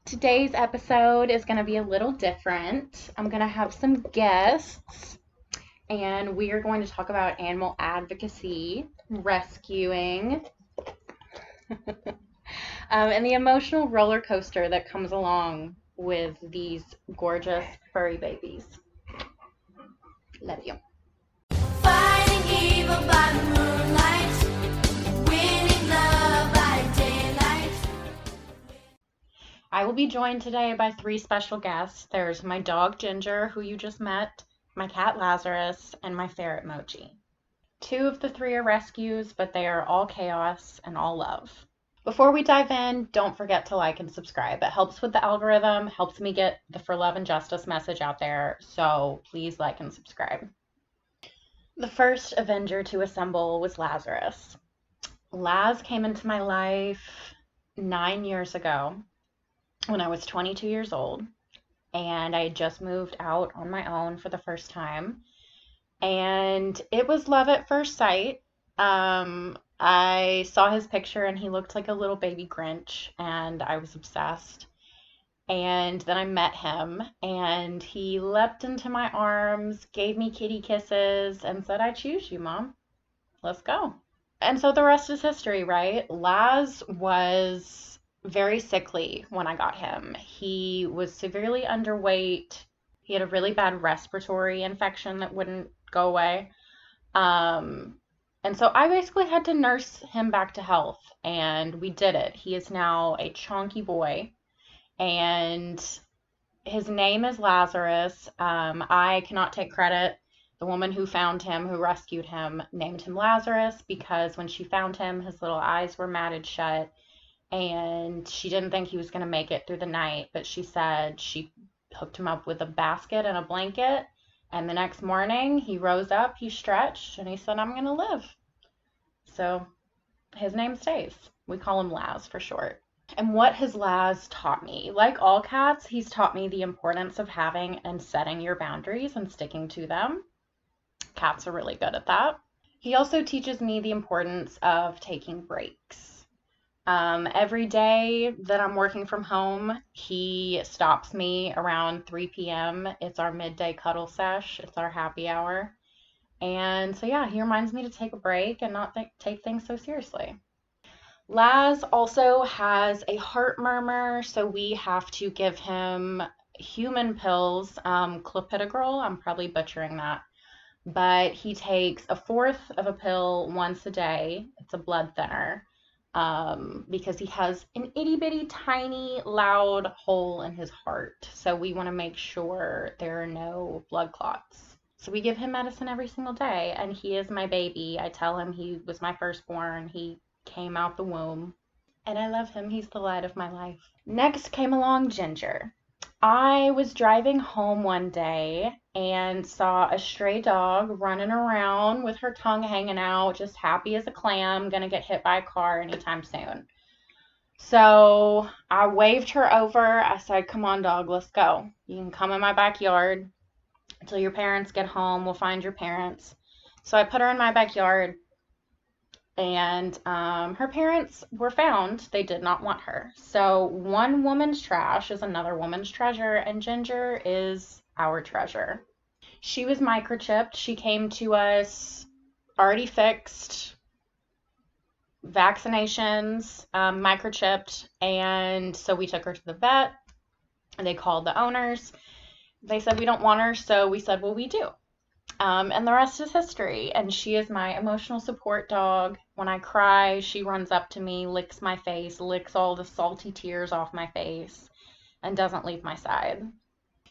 Today's episode is going to be a little different. I'm going to have some guests, and we are going to talk about animal advocacy, rescuing, and the emotional roller coaster that comes along with these gorgeous furry babies. Love you. Fighting evil by moonlight, winning love by daylight. I will be joined today by three special guests. There's my dog Ginger, who you just met, my cat Lazarus, and my ferret Mochi. Two of the three are rescues, but they are all chaos and all love. Before we dive in, don't forget to like and subscribe. It helps with the algorithm, helps me get the For Love and Justice message out there, so please like and subscribe. The first Avenger to assemble was Lazarus. Laz came into my life 9 years ago when I was 22 years old, and I had just moved out on my own for the first time, and it was love at first sight. I saw his picture and he looked like a little baby Grinch, and I was obsessed. And then I met him, and he leapt into my arms, gave me kitty kisses, and said, "I choose you, Mom. Let's go." And so the rest is history, right? Laz was very sickly when I got him. He was severely underweight. He had a really bad respiratory infection that wouldn't go away. And so I basically had to nurse him back to health, and we did it. He is now a chonky boy, and his name is Lazarus. I cannot take credit. The woman who found him, who rescued him, named him Lazarus because when she found him, his little eyes were matted shut, and she didn't think he was going to make it through the night, but she said she hooked him up with a basket and a blanket, and the next morning he rose up, he stretched, and he said, "I'm going to live." So his name stays. We call him Laz for short. And what has Laz taught me? Like all cats, he's taught me the importance of having and setting your boundaries and sticking to them. Cats are really good at that. He also teaches me the importance of taking breaks. Every day that I'm working from home, he stops me around 3 p.m. It's our midday cuddle sesh. It's our happy hour. And so, yeah, he reminds me to take a break and not take things so seriously. Laz also has a heart murmur, so we have to give him human pills, clopidogrel. I'm probably butchering that. But he takes a fourth of a pill once a day. It's a blood thinner. Because he has an itty-bitty, tiny, loud hole in his heart. So we want to make sure there are no blood clots. So we give him medicine every single day, and he is my baby. I tell him he was my firstborn. He came out the womb, and I love him. He's the light of my life. Next came along Ginger. I was driving home one day and saw a stray dog running around with her tongue hanging out, just happy as a clam, gonna get hit by a car anytime soon. So I waved her over. I said, "Come on, dog, let's go. You can come in my backyard until your parents get home. We'll find your parents." So I put her in my backyard, and her parents were found. They did not want her. So one woman's trash is another woman's treasure, and Ginger is our treasure. She was microchipped. She came to us already fixed, vaccinations, microchipped, and so we took her to the vet. They called the owners. They said we don't want her, so we said, well, we do. And the rest is history. And she is my emotional support dog. When I cry, she runs up to me, licks my face, licks all the salty tears off my face, and doesn't leave my side.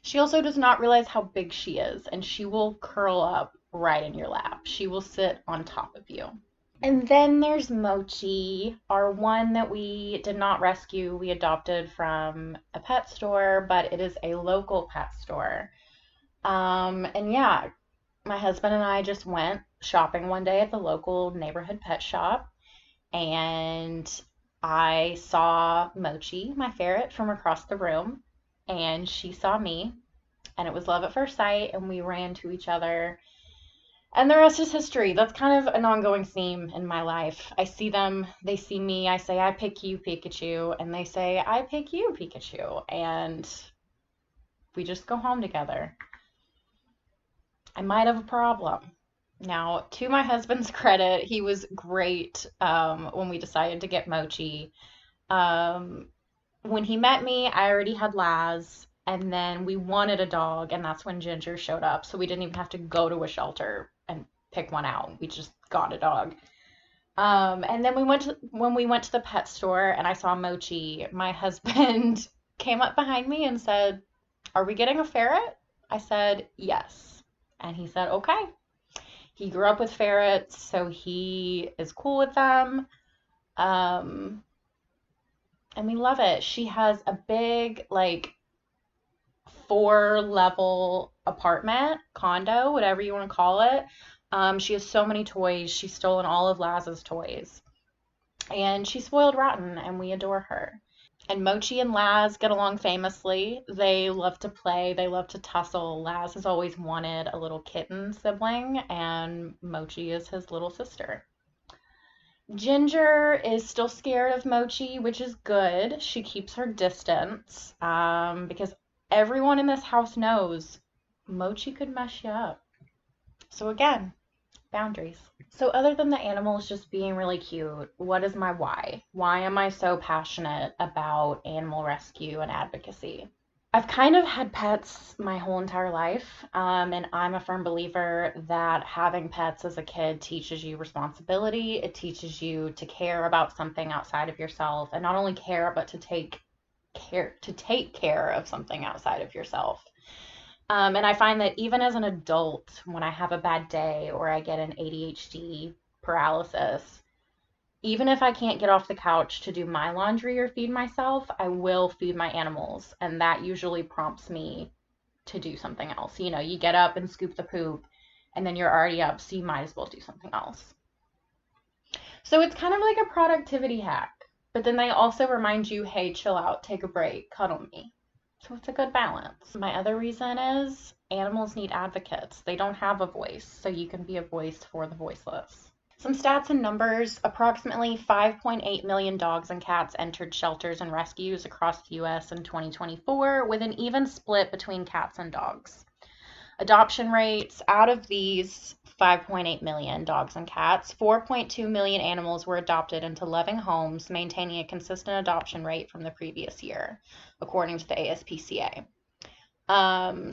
She also does not realize how big she is, and she will curl up right in your lap. She will sit on top of you. And then there's Mochi, our one that we did not rescue. We adopted from a pet store, but it is a local pet store. And yeah, my husband and I just went shopping one day at the local neighborhood pet shop, and I saw Mochi, my ferret, from across the room, and she saw me, and it was love at first sight, and we ran to each other And the rest is history. That's kind of an ongoing theme in my life. I see them, they see me, I say, I pick you, Pikachu, and they say, I pick you, Pikachu. And we just go home together. I might have a problem. Now, to my husband's credit, he was great when we decided to get Mochi. Um, when he met me, I already had Laz, and then we wanted a dog, and that's when Ginger showed up. So we didn't even have to go to a shelter and pick one out. We just got a dog. And then when we went to the pet store and I saw Mochi, my husband came up behind me and said, "Are we getting a ferret?" I said, "Yes." And he said, "Okay." He grew up with ferrets, so he is cool with them. Um, and we love it. She has a big, like, 4-level apartment, condo, whatever you want to call it. She has so many toys. She's stolen all of Laz's toys. And she's spoiled rotten, and we adore her. And Mochi and Laz get along famously. They love to play, they love to tussle. Laz has always wanted a little kitten sibling, and Mochi is his little sister. Ginger is still scared of Mochi, which is good. She keeps her distance because everyone in this house knows Mochi could mess you up. So again, boundaries. So other than the animals just being really cute, what is my why? Why am I so passionate about animal rescue and advocacy? I've kind of had pets my whole entire life, and I'm a firm believer that having pets as a kid teaches you responsibility. It teaches you to care about something outside of yourself, and not only care, but to take care of something outside of yourself. And I find that even as an adult, when I have a bad day or I get an ADHD paralysis, even if I can't get off the couch to do my laundry or feed myself, I will feed my animals. And that usually prompts me to do something else. You know, you get up and scoop the poop, and then you're already up, so you might as well do something else. So it's kind of like a productivity hack. But then they also remind you, hey, chill out, take a break, cuddle me. So it's a good balance. My other reason is animals need advocates. They don't have a voice, so you can be a voice for the voiceless. Some stats and numbers. Approximately 5.8 million dogs and cats entered shelters and rescues across the US in 2024, with an even split between cats and dogs. Adoption rates, out of these 5.8 million dogs and cats, 4.2 million animals were adopted into loving homes, maintaining a consistent adoption rate from the previous year, according to the ASPCA.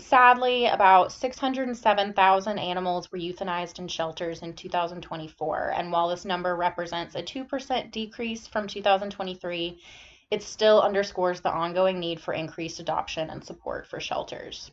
Sadly, about 607,000 animals were euthanized in shelters in 2024, and while this number represents a 2% decrease from 2023, it still underscores the ongoing need for increased adoption and support for shelters.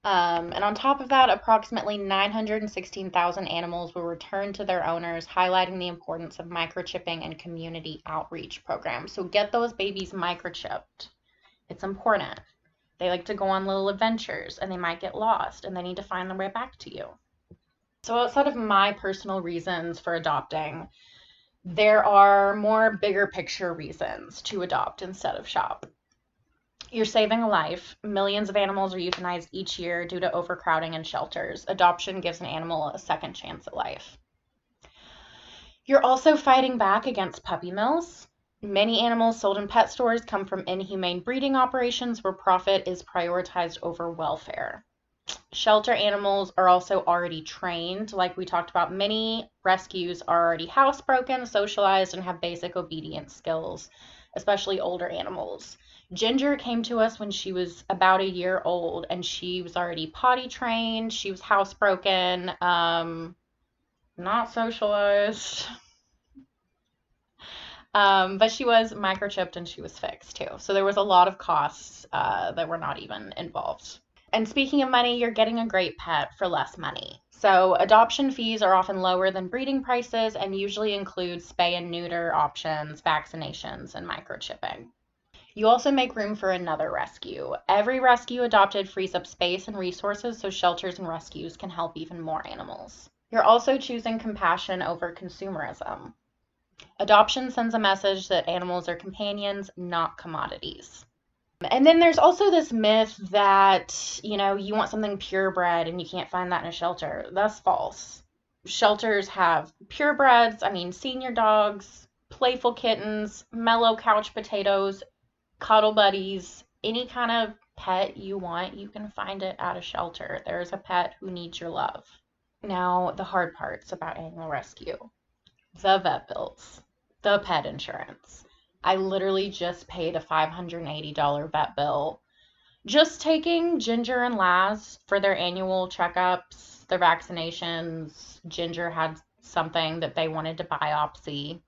And on top of that, approximately 916,000 animals were returned to their owners, highlighting the importance of microchipping and community outreach programs. So get those babies microchipped. It's important. They like to go on little adventures, and they might get lost, and they need to find their way back to you. So outside of my personal reasons for adopting, there are more bigger picture reasons to adopt instead of shop. You're saving a life. Millions of animals are euthanized each year due to overcrowding in shelters. Adoption gives an animal a second chance at life. You're also fighting back against puppy mills. Many animals sold in pet stores come from inhumane breeding operations where profit is prioritized over welfare. Shelter animals are also already trained. Like we talked about, many rescues are already housebroken, socialized, and have basic obedience skills, especially older animals. Ginger came to us when she was about a year old, and she was already potty trained. She was housebroken, not socialized. But she was microchipped and she was fixed too. So there was a lot of costs that were not even involved. And speaking of money, you're getting a great pet for less money. So adoption fees are often lower than breeding prices and usually include spay and neuter options, vaccinations, and microchipping. You also make room for another rescue. Every rescue adopted frees up space and resources so shelters and rescues can help even more animals. You're also choosing compassion over consumerism. Adoption sends a message that animals are companions, not commodities. And then there's also this myth that, you want something purebred and you can't find that in a shelter. That's false. Shelters have purebreds, senior dogs, playful kittens, mellow couch potatoes, cuddle buddies, any kind of pet you want, you can find it at a shelter. There's a pet who needs your love. Now, the hard parts about animal rescue: the vet bills, the pet insurance. I literally just paid a $580 vet bill just taking Ginger and Laz for their annual checkups, their vaccinations. Ginger had something that they wanted to biopsy.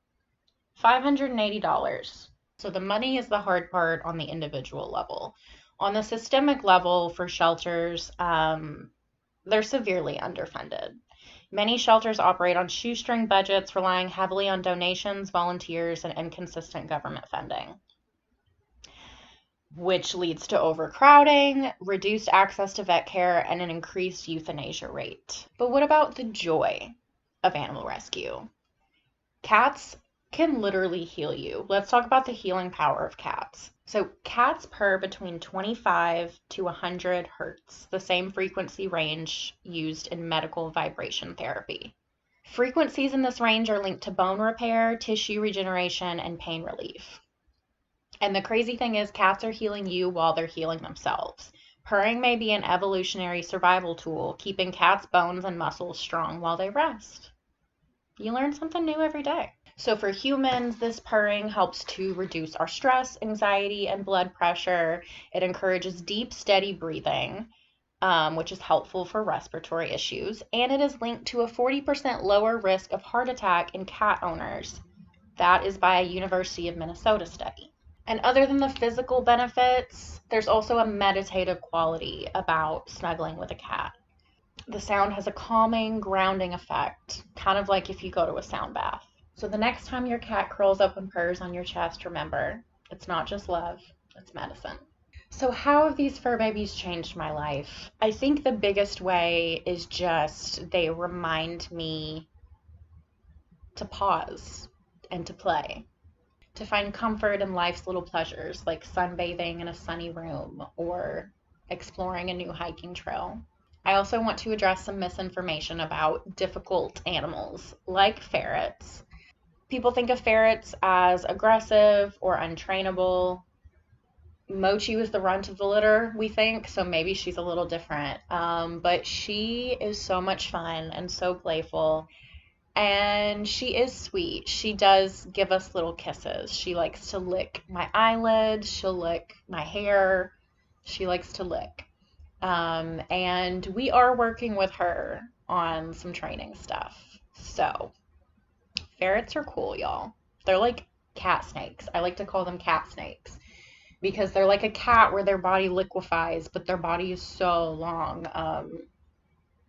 $580. So the money is the hard part on the individual level. On the systemic level for shelters, they're severely underfunded. Many shelters operate on shoestring budgets, relying heavily on donations, volunteers, and inconsistent government funding, which leads to overcrowding, reduced access to vet care, and an increased euthanasia rate. But what about the joy of animal rescue? Cats can literally heal you. Let's talk about the healing power of cats. So cats purr between 25 to 100 hertz, the same frequency range used in medical vibration therapy. Frequencies in this range are linked to bone repair, tissue regeneration, and pain relief. And the crazy thing is, cats are healing you while they're healing themselves. Purring may be an evolutionary survival tool, keeping cats' bones and muscles strong while they rest. You learn something new every day. So for humans, this purring helps to reduce our stress, anxiety, and blood pressure. It encourages deep, steady breathing, which is helpful for respiratory issues. And it is linked to a 40% lower risk of heart attack in cat owners. That is by a University of Minnesota study. And other than the physical benefits, there's also a meditative quality about snuggling with a cat. The sound has a calming, grounding effect, kind of like if you go to a sound bath. So the next time your cat curls up and purrs on your chest, remember, it's not just love, it's medicine. So how have these fur babies changed my life? I think the biggest way is just they remind me to pause and to play, to find comfort in life's little pleasures, like sunbathing in a sunny room or exploring a new hiking trail. I also want to address some misinformation about difficult animals, like ferrets. People think of ferrets as aggressive or untrainable. Mochi was the runt of the litter, we think, so maybe she's a little different. But she is so much fun and so playful. And she is sweet. She does give us little kisses. She likes to lick my eyelids. She'll lick my hair. She likes to lick. And we are working with her on some training stuff. So, ferrets are cool, y'all. They're like cat snakes. I like to call them cat snakes because they're like a cat where their body liquefies, but their body is so long.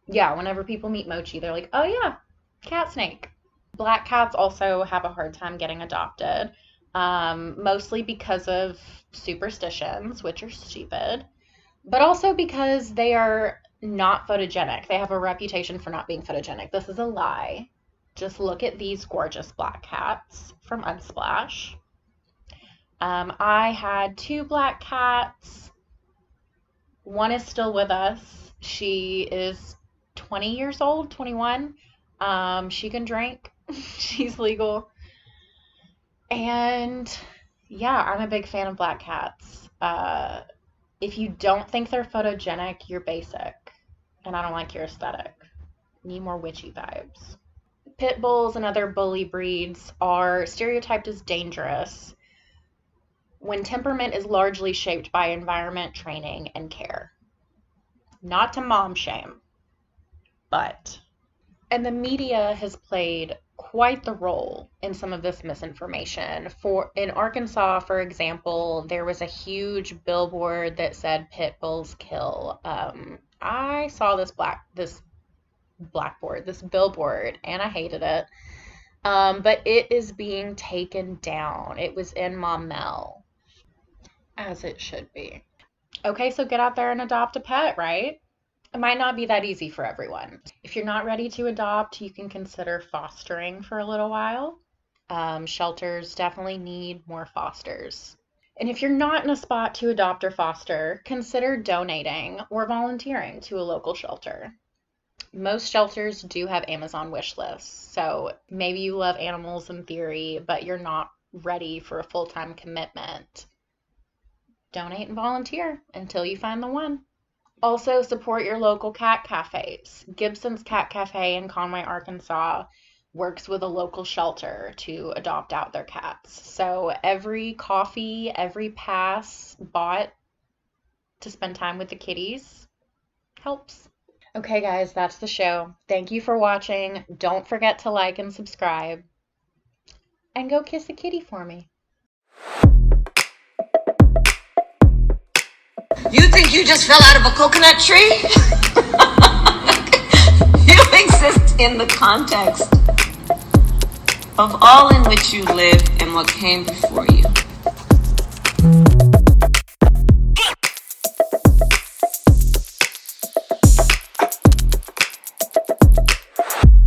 Yeah, whenever people meet Mochi, they're like, oh yeah, cat snake. Black cats also have a hard time getting adopted, mostly because of superstitions, which are stupid, but also because they are not photogenic. They have a reputation for not being photogenic. This is a lie. Just look at these gorgeous black cats from Unsplash. I had 2 black cats. One is still with us. She is 20 years old, 21. She can drink. She's legal. And yeah, I'm a big fan of black cats. If you don't think they're photogenic, you're basic. And I don't like your aesthetic. Need more witchy vibes. Pit bulls and other bully breeds are stereotyped as dangerous when temperament is largely shaped by environment, training, and care. Not to mom shame, but. And the media has played quite the role in some of this misinformation. In Arkansas, for example, there was a huge billboard that said pit bulls kill. I saw this billboard, and I hated it. But it is being taken down. It was in Maumelle, as it should be. Okay, so get out there and adopt a pet, right? It might not be that easy for everyone. If you're not ready to adopt, you can consider fostering for a little while. Shelters definitely need more fosters. And if you're not in a spot to adopt or foster, consider donating or volunteering to a local shelter. Most shelters do have Amazon wish lists, so maybe you love animals in theory, but you're not ready for a full-time commitment. Donate and volunteer until you find the one. Also, support your local cat cafes. Gibson's Cat Cafe in Conway, Arkansas works with a local shelter to adopt out their cats. So every coffee, every pass bought to spend time with the kitties helps. Okay, guys, that's the show. Thank you for watching. Don't forget to like and subscribe. And go kiss a kitty for me. You think you just fell out of a coconut tree? You exist in the context of all in which you lived and what came before you.